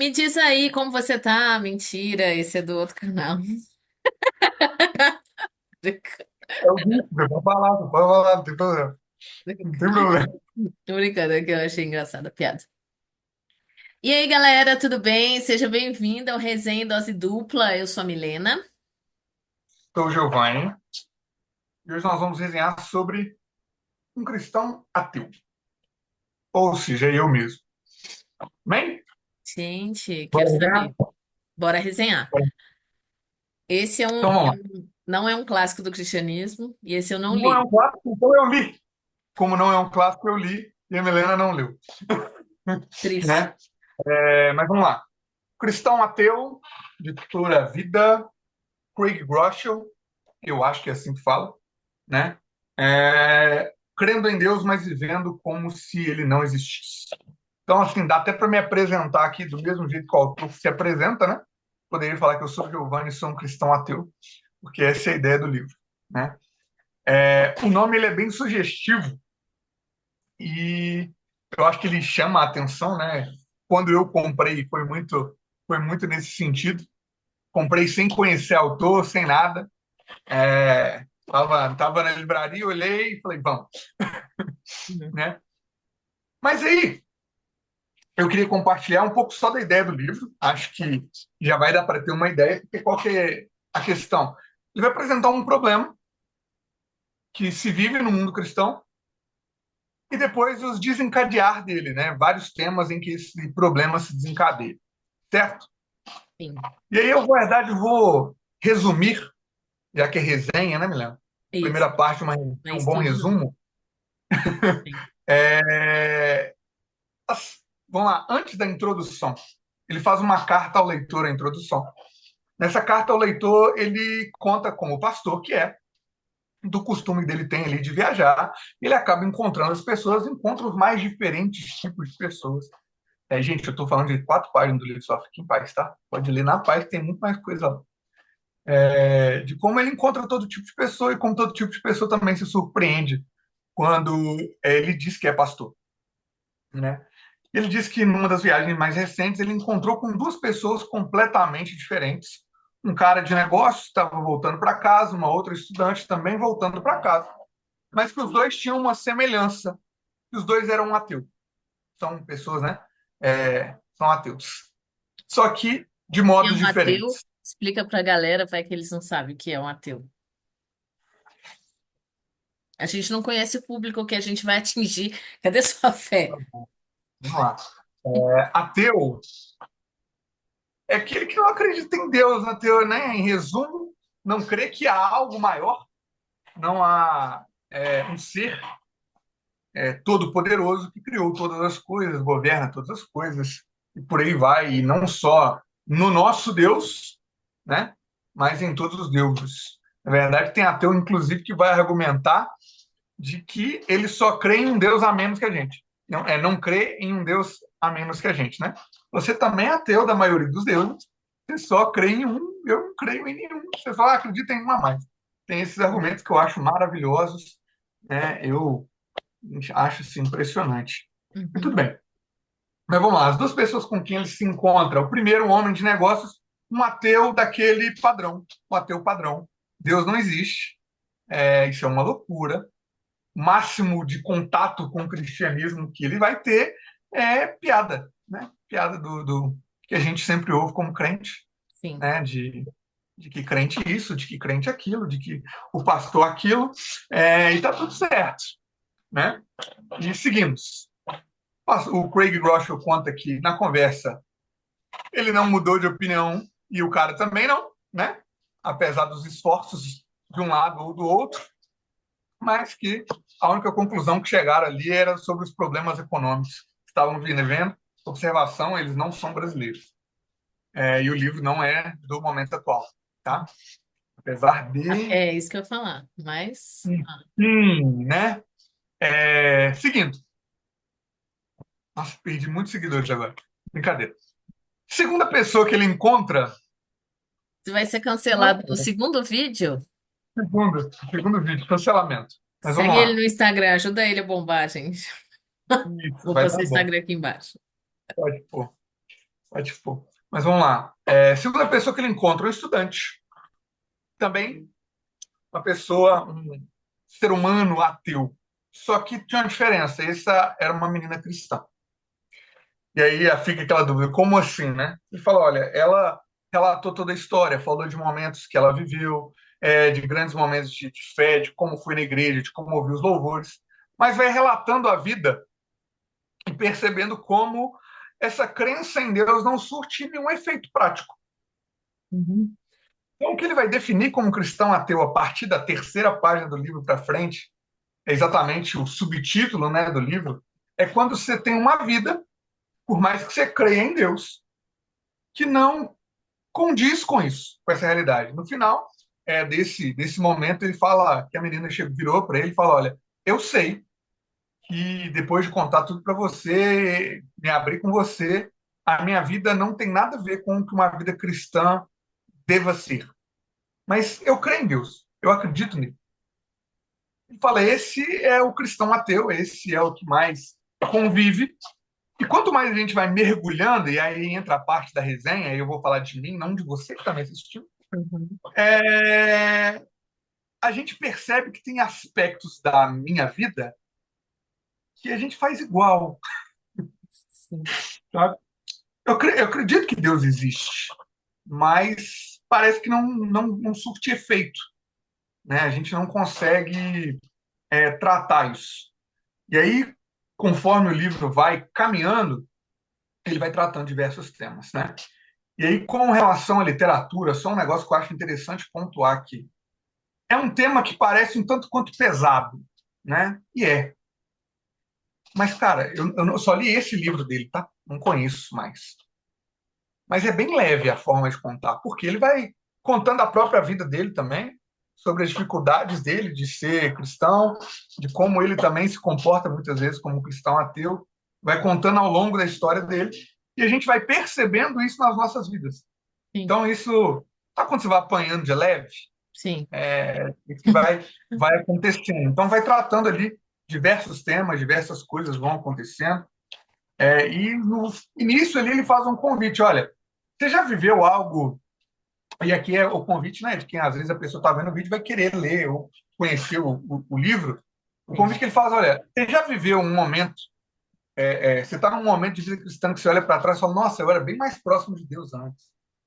Me diz aí como você tá. Mentira, esse é do outro canal. É o vídeo, pode falar, não tem problema. Não tem problema. Tô brincando, é que eu achei engraçada a piada. E aí, galera, tudo bem? Seja bem-vindo ao Resenha em Dose Dupla. Eu sou a Milena. Sou o Giovanni e hoje nós vamos resenhar sobre um cristão ateu, ou seja, eu mesmo. Bem, Gente, quero vamos resenhar? saber. Bora resenhar. Esse Então vamos lá. não é um clássico do cristianismo e esse eu não Não é li. um clássico, então eu li. Como não é um clássico, eu li e a Milena não leu. Triste. Né? Mas vamos lá. Cristão ateu, de Pura Vida, Craig Groeschel, eu acho que é assim que fala, né? Crendo em Deus, mas vivendo como se ele não existisse. Então, assim, dá até para me apresentar aqui do mesmo jeito que o autor se apresenta, né? Poderia falar que eu sou Giovanni e sou um cristão ateu, porque essa é a ideia do livro, né? O nome ele é bem sugestivo e eu acho que ele chama a atenção, né? Quando eu comprei, foi muito nesse sentido. Comprei sem conhecer autor, sem nada. Tava na livraria, olhei e falei, vamos, Uhum. né? Mas aí, eu queria compartilhar um pouco só da ideia do livro. Acho que já vai dar para ter uma ideia, porque qual que é a questão? Ele vai apresentar um problema que se vive no mundo cristão e depois os desencadear dele, né? Vários temas em que esse problema se desencadeia, certo? Sim. E aí eu, na verdade, vou resumir, já que é resenha, né, Milena? Isso. Primeira parte, Não é um bom estudo, não. resumo. Sim. É... Vamos lá, antes da introdução, ele faz uma carta ao leitor, a introdução. Nessa carta ao leitor, ele conta como pastor que é, do costume dele tem ali de viajar, ele acaba encontrando as pessoas, encontra os mais diferentes tipos de pessoas. Gente, eu estou falando de 4 páginas do livro, só fique em paz, tá? Pode ler na paz, tem muito mais coisa lá. De como ele encontra todo tipo de pessoa e como todo tipo de pessoa também se surpreende quando ele diz que é pastor, né? Ele diz que numa das viagens mais recentes ele encontrou com duas pessoas completamente diferentes. Um cara de negócio estava voltando para casa, uma outra estudante também voltando para casa. Mas que os dois tinham uma semelhança, que os dois eram ateus. São pessoas, né? São ateus. Só que de E é modos um ateu? diferentes. Explica pra galera, vai que eles não sabem o que é um ateu. A gente não conhece o público que a gente vai atingir. Cadê sua fé? Vamos lá. Ateu é aquele que não acredita em Deus, ateu, né? Em resumo, não crê que há algo maior, não há um ser todo-poderoso que criou todas as coisas, governa todas as coisas, e por aí vai, e não só no nosso Deus, né, mas em todos os deuses. Na verdade, tem ateu, inclusive, que vai argumentar de que ele só crê em um Deus a menos que a gente. Não crê em um Deus a menos que a gente, né? Você também é ateu da maioria dos deuses, você só crê em um, eu não creio em nenhum, você só acredita em um a mais. Tem esses argumentos que eu acho maravilhosos, né? Eu acho assim, impressionante. Mas tudo Uhum. bem. Mas vamos lá, as duas pessoas com quem ele se encontra. O primeiro, um homem de negócios, um ateu daquele padrão, um ateu padrão. Deus não existe, isso é uma loucura. O máximo de contato com o cristianismo que ele vai ter é piada, né? Piada do que a gente sempre ouve como crente, Sim. né? De que crente isso, de que crente aquilo, de que o pastor aquilo, e tá tudo certo, né? E seguimos. O Craig Groeschel conta que na conversa ele não mudou de opinião e o cara também não, né? Apesar dos esforços de um lado ou do outro, mas que a única conclusão que chegaram ali era sobre os problemas econômicos que estavam vivendo. Observação, eles não são brasileiros. E o livro não é do momento atual, tá? Apesar de... É isso que eu ia falar. Mas Sim, né? Seguindo. Nossa, perdi muitos seguidores agora. Brincadeira. Segunda pessoa que ele encontra... você vai ser cancelado no segundo vídeo. Segundo vídeo, cancelamento. Mas Segue vamos ele no lá. Instagram, ajuda ele a bombar, gente. Isso, Vou vai postar dar o bom. Instagram aqui embaixo. Pode pôr. Pode expor. Mas vamos lá. Segunda pessoa que ele encontra, um estudante. Também uma pessoa, um ser humano ateu. Só que tinha uma diferença. Essa era uma menina cristã. E aí fica aquela dúvida, como assim, né? Ele fala, olha, ela relatou toda a história, falou de momentos que ela viveu, de grandes momentos de fé, de como foi na igreja, de como ouviu os louvores, mas vai relatando a vida e percebendo como essa crença em Deus não surte nenhum efeito prático. Uhum. Então, o que ele vai definir como cristão ateu a partir da terceira página do livro para frente, é exatamente o subtítulo, né, do livro, é quando você tem uma vida, por mais que você creia em Deus, que não condiz com isso, com essa realidade. No final desse momento, ele fala que a menina virou para ele e fala: Olha, eu sei que depois de contar tudo para você, me abrir com você, a minha vida não tem nada a ver com o que uma vida cristã deva ser. Mas eu creio em Deus, eu acredito nele. Ele fala: esse é o cristão ateu, esse é o que mais convive. E quanto mais a gente vai mergulhando, e aí entra a parte da resenha, aí eu vou falar de mim, não de você que está me assistindo, Uhum. é, a gente percebe que tem aspectos da minha vida que a gente faz igual, Sim. sabe? Eu acredito que Deus existe, mas parece que não surte efeito, né? A gente não consegue tratar isso. E aí, conforme o livro vai caminhando, ele vai tratando diversos temas, né? E aí, com relação à literatura, só um negócio que eu acho interessante pontuar aqui. É um tema que parece um tanto quanto pesado, né? E é. Mas, cara, eu só li esse livro dele, tá? Não conheço mais. Mas é bem leve a forma de contar, porque ele vai contando a própria vida dele também, sobre as dificuldades dele de ser cristão, de como ele também se comporta muitas vezes como cristão ateu, vai contando ao longo da história dele, e a gente vai percebendo isso nas nossas vidas. Sim. Então, isso, sabe quando você vai apanhando de leve? Sim. Isso que vai acontecendo. Então, vai tratando ali diversos temas, diversas coisas vão acontecendo. E no início ali ele faz um convite: olha, você já viveu algo? E aqui é o convite, né, de quem às vezes a pessoa está vendo o vídeo e vai querer ler ou conhecer o livro. O Sim. convite que ele faz: olha, você já viveu um momento, você está num momento de vida cristã que você olha para trás e fala: nossa, eu era bem mais próximo de Deus antes.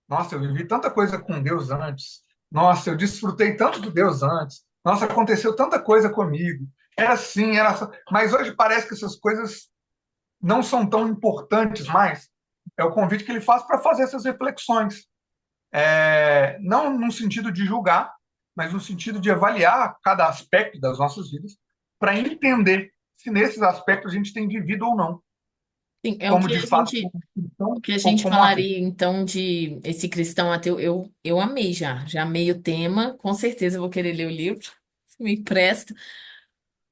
Nossa, eu vivi tanta coisa com Deus antes. Nossa, eu desfrutei tanto de Deus antes. Nossa, aconteceu tanta coisa comigo. Era assim, era assim. Mas hoje parece que essas coisas não são tão importantes mais. É o convite que ele faz para fazer essas reflexões. Não no sentido de julgar, mas no sentido de avaliar cada aspecto das nossas vidas, para entender se nesses aspectos a gente tem vivido ou não, Sim, é como de fato o como que a ou gente como ateu. falaria então de esse cristão ateu. Eu amei já amei o tema. Com certeza eu vou querer ler o livro. Se me empresta,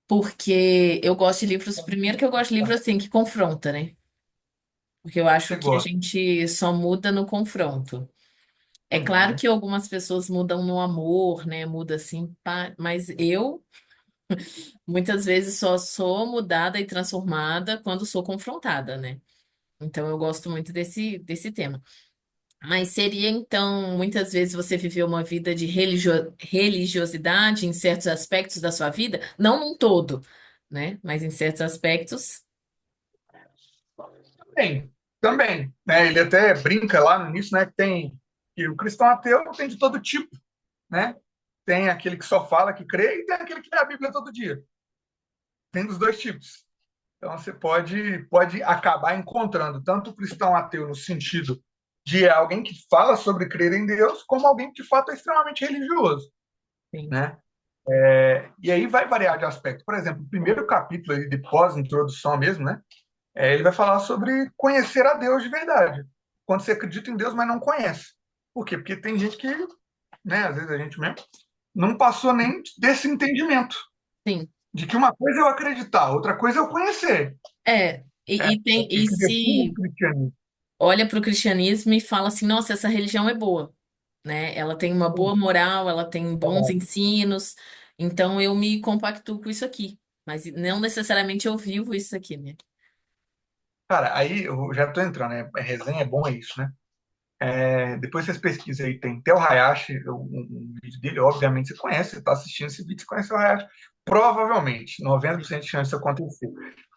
porque eu gosto de livros. Primeiro que eu gosto de livro assim que confronta, né? Porque eu acho Você que a gosta. gente só muda no confronto. É claro Uhum. que algumas pessoas mudam no amor, né? Muda assim, pá, mas eu muitas vezes só sou mudada e transformada quando sou confrontada, né? Então eu gosto muito desse tema. Mas seria então, muitas vezes você viveu uma vida de religiosidade em certos aspectos da sua vida, não num todo, né? Mas em certos aspectos, Também, né? Ele até brinca lá no início, né, que o cristão ateu tem de todo tipo, né? Tem aquele que só fala que crê e tem aquele que lê a Bíblia todo dia. Tem dos dois tipos. Então você pode acabar encontrando tanto o cristão ateu no sentido de alguém que fala sobre crer em Deus, como alguém que de fato é extremamente religioso, sim. né? E aí vai variar de aspecto. Por exemplo, o primeiro capítulo aí de pós-introdução mesmo, né? Ele vai falar sobre conhecer a Deus de verdade. Quando você acredita em Deus, mas não conhece. Por quê? Porque tem gente que, né, às vezes a gente mesmo, não passou nem desse entendimento Sim. de que uma coisa é eu acreditar, outra coisa é eu conhecer. É, e Que define o se cristianismo. olha para o cristianismo e fala assim, nossa, essa religião é boa, né? Ela tem uma boa moral, ela tem bons ensinos, então eu me compactuo com isso aqui. Mas não necessariamente eu vivo isso aqui, né? Cara, aí eu já tô entrando, né? Resenha é bom, é isso, né? Depois vocês pesquisam aí, tem Theo Hayashi, um vídeo dele, obviamente você conhece, você tá assistindo esse vídeo, você conhece o Hayashi. Provavelmente, 90% de chance disso acontecer.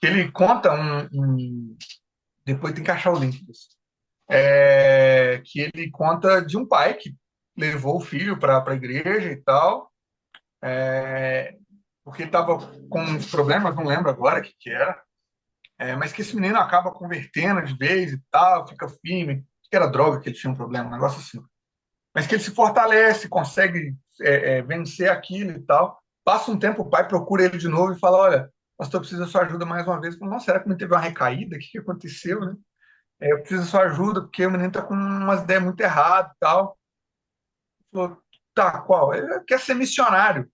Que ele conta depois tem que achar o link disso. Que ele conta de um pai que levou o filho para a igreja e tal, porque estava com uns problemas, não lembro agora o que era, mas que esse menino acaba convertendo de vez e tal, fica firme, acho que era droga que ele tinha um problema, um negócio assim. Mas que ele se fortalece, consegue vencer aquilo e tal. Passa um tempo, o pai procura ele de novo e fala: Olha, pastor, eu preciso da sua ajuda mais uma vez. Fala, nossa, será que não teve uma recaída? O que aconteceu, né? Eu preciso da sua ajuda porque o menino está com umas ideias muito erradas e tal. Ele falou: Tá, qual? Ele quer ser missionário.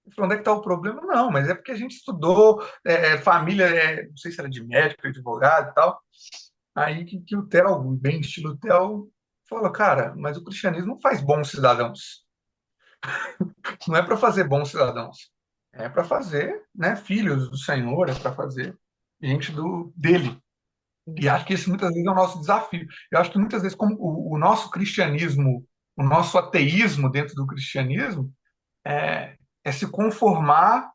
Ele falou: Onde é que está o problema? Não, mas é porque a gente estudou, família, não sei se era de médico, advogado e tal. Aí que o Theo, bem estilo Theo, falou: Cara, mas o cristianismo não faz bons cidadãos. Não é para fazer bons cidadãos, é para fazer, né, filhos do Senhor, é para fazer gente dele. E acho que esse muitas vezes é o nosso desafio. Eu acho que muitas vezes, como o nosso cristianismo, o nosso ateísmo dentro do cristianismo é se conformar,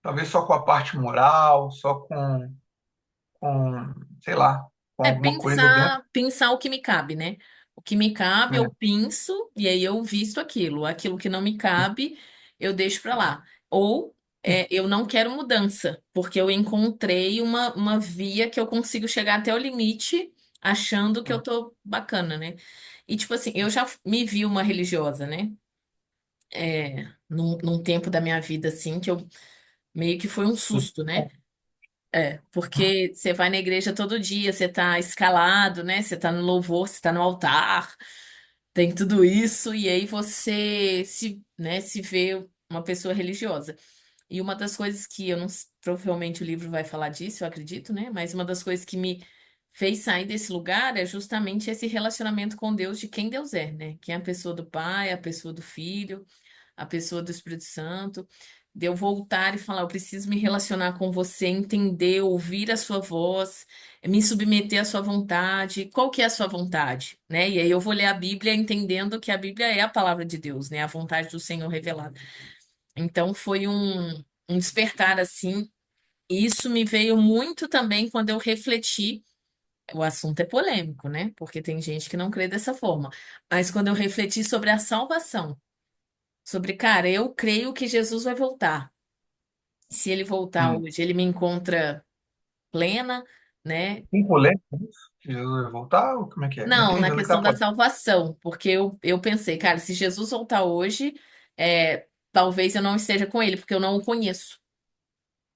talvez só com a parte moral, só com sei lá, com É alguma coisa dentro, pensar o que me cabe, né? O que me cabe, né? eu penso e aí eu visto aquilo. Aquilo que não me cabe, eu deixo pra lá. Ou eu não quero mudança, porque eu encontrei uma via que eu consigo chegar até o limite, achando que eu tô bacana, né? E tipo assim, eu já me vi uma religiosa, né? Num tempo da minha vida, assim, que eu meio que foi um susto, né? Porque você vai na igreja todo dia, você tá escalado, né? Você tá no louvor, você tá no altar, tem tudo isso, e aí você se vê uma pessoa religiosa. E uma das coisas que eu não, provavelmente o livro vai falar disso, eu acredito, né? Mas uma das coisas que me fez sair desse lugar é justamente esse relacionamento com Deus de quem Deus é, né? Quem é a pessoa do Pai, a pessoa do Filho, a pessoa do Espírito Santo, de eu voltar e falar, eu preciso me relacionar com você, entender, ouvir a sua voz, me submeter à sua vontade. Qual que é a sua vontade, né? E aí eu vou ler a Bíblia entendendo que a Bíblia é a palavra de Deus, né? A vontade do Senhor revelada. Então foi um despertar assim. E isso me veio muito também quando eu refleti. O assunto é polêmico, né? Porque tem gente que não crê dessa forma. Mas quando eu refleti sobre a salvação, sobre, cara, eu creio que Jesus vai voltar. Se ele voltar Hum. hoje, ele me encontra plena, né? Tem polêmica nisso? Que Jesus vai voltar? Ou como é que é? Não Não, entendi na onde é que tá questão da polêmica. salvação, porque eu pensei, cara, se Jesus voltar hoje, talvez eu não esteja com ele, porque eu não o conheço.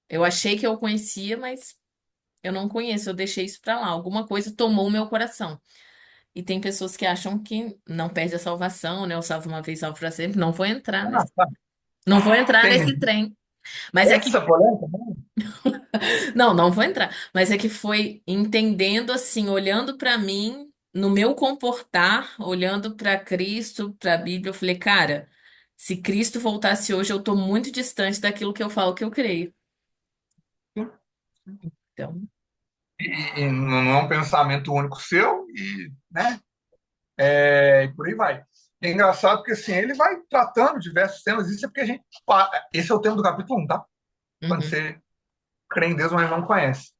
Eu achei que eu o conhecia, mas eu não conheço, eu deixei isso pra lá. Alguma coisa tomou o meu coração. E tem pessoas que acham que não perde a salvação, né? Eu salvo uma vez, salvo pra sempre. Ah, tá. Não vou entrar nesse Entendi. trem. Mas é que Essa polêmica? Não. não vou entrar. Mas é que foi entendendo assim, olhando para mim, no meu comportar, olhando para Cristo, para a Bíblia, eu falei, cara, se Cristo voltasse hoje, eu tô muito distante daquilo que eu falo que eu creio. Então, E não é um pensamento único seu, e, né? E por aí vai. É engraçado porque assim, ele vai tratando diversos temas, isso é porque a gente. Esse é o tema do capítulo 1, tá? Quando uhum, você crê em Deus, mas não conhece.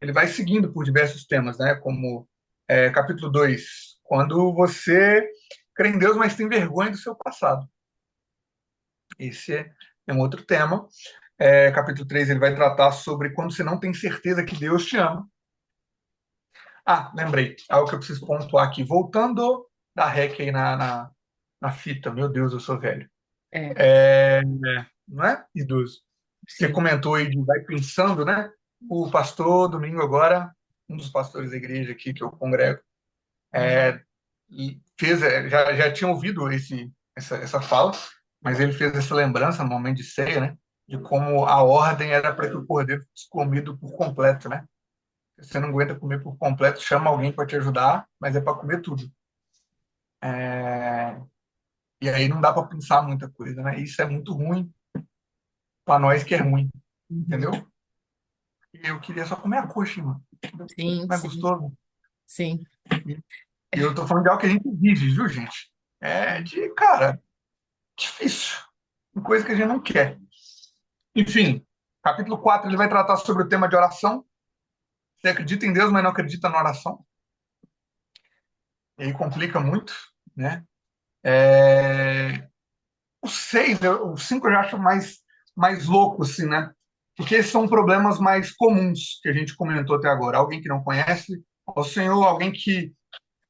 Ele vai seguindo por diversos temas, né? Como capítulo 2, quando você crê em Deus, mas tem vergonha do seu passado. Esse é um outro tema. Capítulo 3 ele vai tratar sobre quando você não tem certeza que Deus te ama. Ah, lembrei. Algo que eu preciso pontuar aqui. Voltando da REC aí na fita. Meu Deus, eu sou velho. é, É, não é? Idoso. Você sim. comentou aí de vai pensando, né? O pastor, domingo agora, um dos pastores da igreja aqui que eu congrego, e fez, já tinha ouvido essa fala, mas ele fez essa lembrança no momento de ceia, né? De como a ordem era para que o cordeiro fosse comido por completo, né? Se você não aguenta comer por completo, chama alguém para te ajudar, mas é para comer tudo. É, E aí não dá para pensar muita coisa, né? Isso é muito ruim para nós que é ruim, entendeu? Uhum. Eu queria só comer a coxa, mano. Sim, Não é sim, gostoso? sim. E eu tô falando de algo que a gente vive, viu, gente? É de, cara, difícil. Uma coisa que a gente não quer. Enfim, capítulo 4 ele vai tratar sobre o tema de oração. Você acredita em Deus, mas não acredita na oração. E aí complica muito, né? O 6, o 5 eu já acho mais louco, assim, né? Porque esses são problemas mais comuns que a gente comentou até agora. Alguém que não conhece o Senhor, alguém que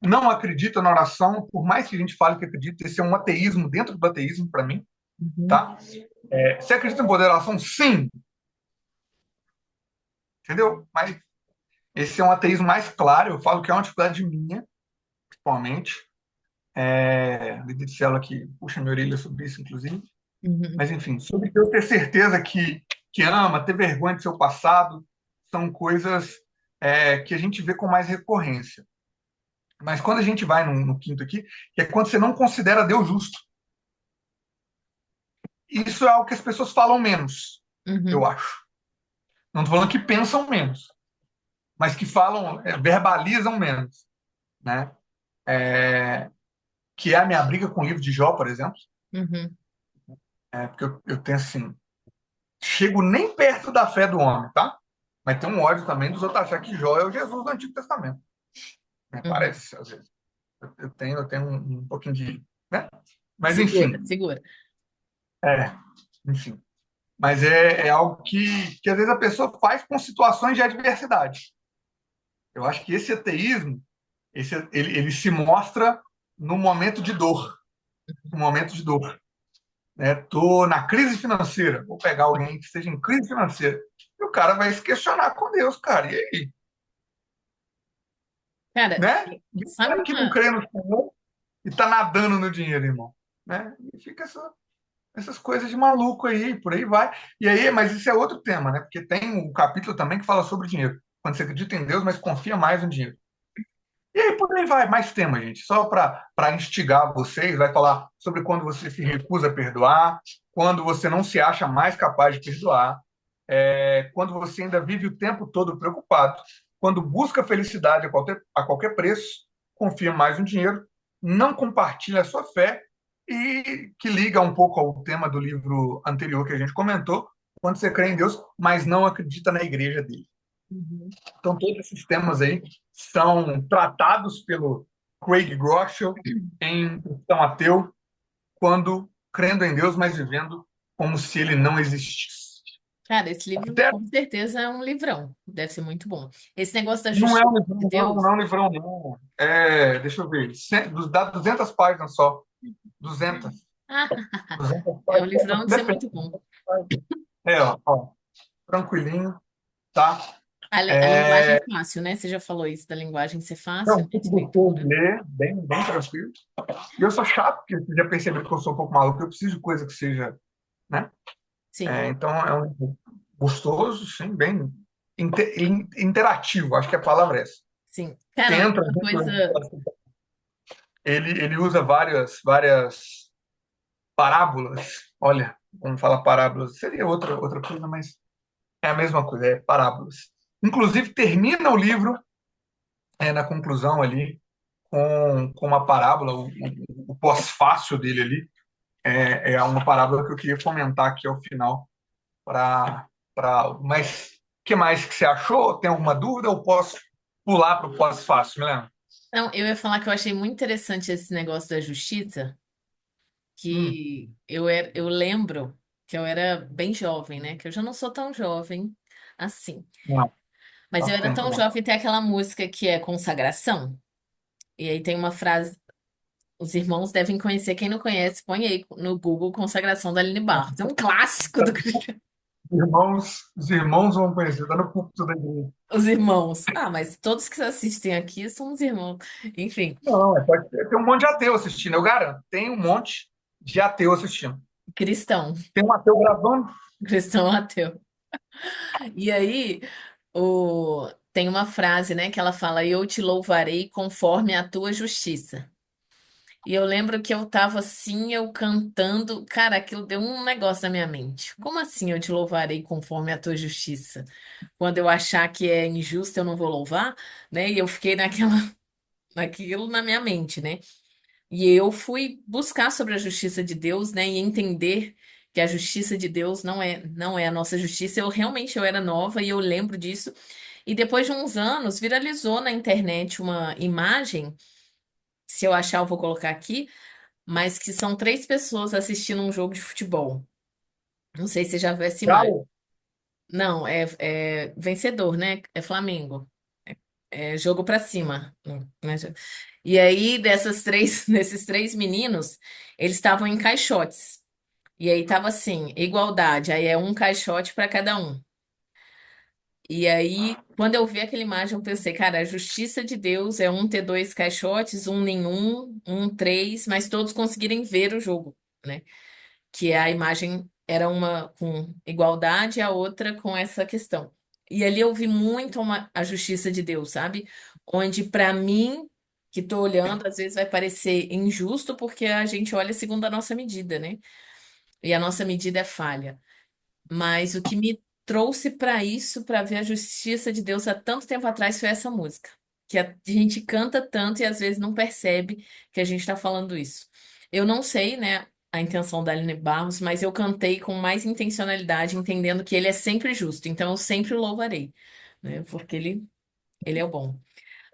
não acredita na oração, por mais que a gente fale que acredita, esse é um ateísmo dentro do ateísmo para mim, Uhum, tá? Você acredita em poder da oração? Sim, entendeu? Mas esse é um ateísmo mais claro, eu falo que é uma dificuldade minha, principalmente. Líder de célula que puxa minha orelha sobre isso, inclusive. uhum, Mas, enfim, sobre eu ter certeza que ama, ter vergonha do seu passado, são coisas que a gente vê com mais recorrência. Mas quando a gente vai no quinto aqui, que é quando você não considera Deus justo. Isso é algo que as pessoas falam menos, eu uhum, acho. Não estou falando que pensam menos, mas que falam, verbalizam menos, né? Que é a minha briga com o livro de Jó, por exemplo. uhum, Porque eu tenho assim, chego nem perto da fé do homem, tá? Mas tem um ódio também dos outros achar que Jó é o Jesus do Antigo Testamento. Né? uhum. Parece, às vezes. Eu tenho um pouquinho de. Né? Mas, Segura, enfim. segura. É, enfim. Mas é algo que às vezes a pessoa faz com situações de adversidade. Eu acho que esse ateísmo, ele se mostra no momento de dor. No momento de dor. Né? Tô na crise financeira. Vou pegar alguém que esteja em crise financeira. E o cara vai se questionar com Deus, cara. E aí? Cara, Né? E o sabe cara que não uma. crê no Senhor e tá nadando no dinheiro, irmão. Né? E fica essas coisas de maluco aí, por aí vai. E aí, mas isso é outro tema, né? Porque tem um capítulo também que fala sobre dinheiro. Quando você acredita em Deus, mas confia mais no dinheiro. E aí, por aí vai, mais tema, gente. Só para instigar vocês, vai falar sobre quando você se recusa a perdoar, quando você não se acha mais capaz de perdoar, quando você ainda vive o tempo todo preocupado, quando busca felicidade a qualquer preço, confia mais no dinheiro, não compartilha a sua fé e que liga um pouco ao tema do livro anterior que a gente comentou, quando você crê em Deus, mas não acredita na igreja dele. Uhum. Então, todos esses temas aí são tratados pelo Craig Groeschel em Cristão Ateu, quando crendo em Deus, mas vivendo como se ele não existisse. Cara, esse livro Até com certeza é um livrão. Deve ser muito bom. Esse negócio da não é justiça um livrão, de não, Deus. não é um livrão, não. Deixa eu ver, dá 200 páginas só. 200. Ah, 200 é um páginas. livrão de ser Depende. muito bom. Ó, tranquilinho, tá? A linguagem é fácil, né? Você já falou isso da linguagem ser É fácil, um né? pouco De gostoso de leitura. ler, bem tranquilo. E eu sou chato, porque você já percebeu que eu sou um pouco maluco, eu preciso de coisa que seja, né? Sim, Então é um livro gostoso, sim, bem interativo, acho que a palavra é essa. sim. Você Cara, entra uma dentro coisa. ele usa várias parábolas. Olha, vamos falar parábolas, seria outra coisa, mas é a mesma coisa, é parábolas. Inclusive, termina o livro, na conclusão ali, com uma parábola, o pós-fácil dele ali, é uma parábola que eu queria comentar aqui ao final. Mas o que mais que você achou? Tem alguma dúvida ou posso pular para o pós-fácil, Milena? Não, eu ia falar que eu achei muito interessante esse negócio da justiça, Hum, que eu lembro que eu era bem jovem, né? Que eu já não sou tão jovem assim. não, Mas eu faz era tempo tão já. jovem, tem aquela música que é consagração. E aí tem uma frase, os irmãos devem conhecer, quem não conhece, põe aí no Google Consagração da Aline Barros. É um clássico do cristianismo. Os irmãos vão conhecer, está no púlpito da igreja. Os irmãos. Ah, mas todos que assistem aqui são os irmãos. Enfim, Não, pode ter, tem um monte de ateu assistindo, eu garanto. Tem um monte de ateu assistindo. cristão, Tem um ateu gravando? cristão ateu. E aí, tem uma frase, né, que ela fala: Eu te louvarei conforme a tua justiça. E eu lembro que eu tava assim, eu cantando. Cara, aquilo deu um negócio na minha mente. Como assim eu te louvarei conforme a tua justiça? Quando eu achar que é injusto, eu não vou louvar, né? E eu fiquei naquilo na minha mente, né? E eu fui buscar sobre a justiça de Deus, né? E entender que a justiça de Deus não é a nossa justiça. Eu era nova e eu lembro disso. E depois de uns anos, viralizou na internet uma imagem. Se eu achar, eu vou colocar aqui, mas que são três pessoas assistindo um jogo de futebol. Não sei se você já viu essa imagem. Galo? Não, é vencedor, né? É Flamengo. É jogo pra cima, né? E aí, desses três meninos, eles estavam em caixotes. E aí tava assim, igualdade, aí é um caixote para cada um. E aí, quando eu vi aquela imagem, eu pensei, cara, a justiça de Deus é um ter dois caixotes, um nenhum, um três, mas todos conseguirem ver o jogo, né? Que a imagem era uma com igualdade e a outra com essa questão. E ali eu vi muito a justiça de Deus, sabe? Onde para mim, que tô olhando, às vezes vai parecer injusto porque a gente olha segundo a nossa medida, né? E a nossa medida é falha. Mas o que me trouxe para isso, para ver a justiça de Deus há tanto tempo atrás, foi essa música. Que a gente canta tanto e às vezes não percebe que a gente está falando isso. Eu não sei, né, a intenção da Aline Barros, mas eu cantei com mais intencionalidade, entendendo que ele é sempre justo. Então eu sempre o louvarei, né, porque ele é o bom.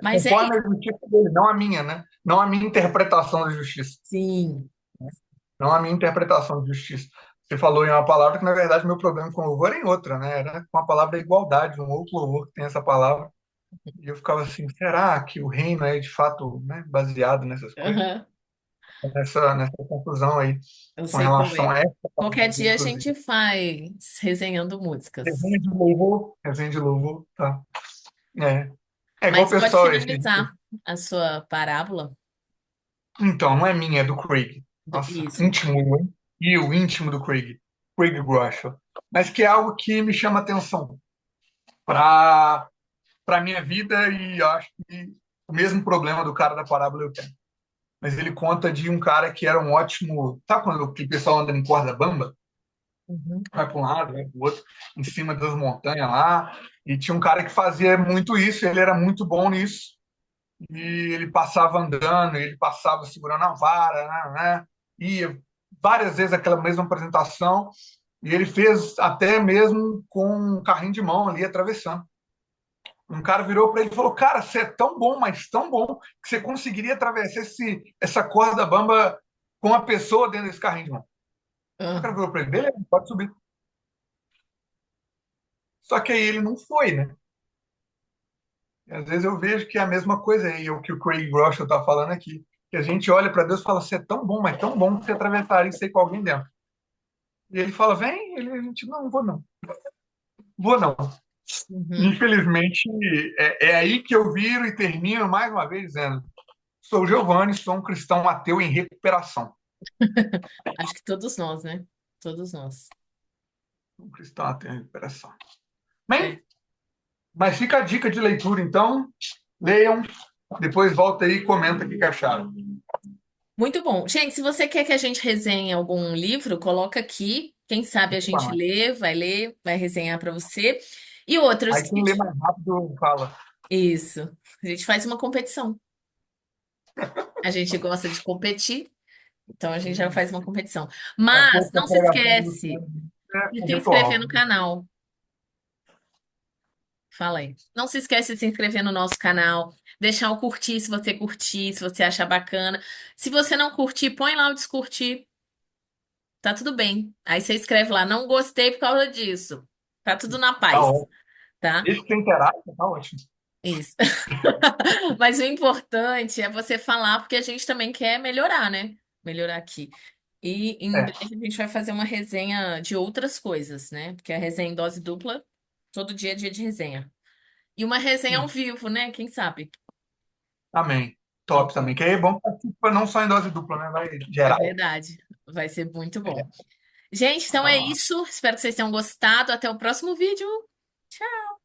Mas é Conforme isso. a justiça dele, não a minha, né? Não a minha interpretação da justiça. Sim. Não a minha interpretação de justiça. Você falou em uma palavra que, na verdade, meu problema com o louvor é em outra, né? Era com a palavra igualdade, um outro louvor que tem essa palavra. E eu ficava assim, será que o reino é de fato, né, baseado nessas coisas? Aham. Nessa conclusão aí, Eu com sei como relação é. a essa Qualquer palavra, dia a inclusive. gente faz resenhando músicas. Resenha de louvor, tá. É, é igual o Mas pode pessoal esse. finalizar a sua parábola. Então, não é minha, é do Craig. Nossa, Isso. íntimo, hein? E o íntimo do Craig. Craig Groeschel. Mas que é algo que me chama atenção para a minha vida e eu acho que o mesmo problema do cara da parábola eu tenho. Mas ele conta de um cara que era um ótimo. Sabe quando o pessoal anda em corda bamba? Uhum. Vai para um lado, vai para o outro, em cima das montanhas lá. E tinha um cara que fazia muito isso, ele era muito bom nisso. E ele passava andando, ele passava segurando a vara, né? Ia várias vezes aquela mesma apresentação. E ele fez até mesmo com um carrinho de mão ali atravessando. Um cara virou para ele e falou: Cara, você é tão bom, mas tão bom, que você conseguiria atravessar essa corda bamba com a pessoa dentro desse carrinho de mão. O Ah, cara virou para ele: Beleza, pode subir. Só que aí ele não foi, né? E às vezes eu vejo que é a mesma coisa aí, o que o Craig Groeschel está falando aqui. Que a gente olha para Deus e fala: Você é tão bom, mas tão bom que você atravessaria isso aí com alguém dentro. E ele fala: Vem, a gente: Não, vou não. Vou não. uhum. Infelizmente, é aí que eu viro e termino mais uma vez dizendo: Sou Giovanni, sou um cristão ateu em recuperação. Acho que todos nós, né? Todos nós. Um cristão ateu em recuperação. É. Bem, mas fica a dica de leitura, então. Leiam, depois volta aí e comenta o que acharam. Muito bom. Gente, se você quer que a gente resenhe algum livro, coloca aqui. Quem sabe a gente lê, vai resenhar para você. E outro, eu Aí quem lê esqueci. mais rápido fala. Isso. A gente faz uma competição. A gente gosta de competir, então a gente já faz uma competição. Daqui a Mas pouco a não se pregação do esquece Luciano de é um se inscrever ritual. no canal. Fala aí. Não se esquece de se inscrever no nosso canal, deixar o curtir se você curtir, se você achar bacana. Se você não curtir, põe lá o descurtir. Tá tudo bem. Aí você escreve lá, não gostei por causa disso. Tá tudo na Tá paz, ótimo. tá? Desde que você interage, tá ótimo. Isso. Mas o importante é você falar, porque a gente também quer melhorar, né? Melhorar aqui. E em É, breve a gente vai fazer uma resenha de outras coisas, né? Porque a resenha em dose dupla, todo dia é dia de resenha. E uma resenha ao sim. vivo, né? Quem sabe? Amém. Ao Top também. vivo. Que aí é bom que participa não só em dose dupla, né? Vai É geral. verdade. Vai ser muito bom. Gente, então Tá é lá. isso. Espero que vocês tenham gostado. Até o próximo vídeo. Tchau!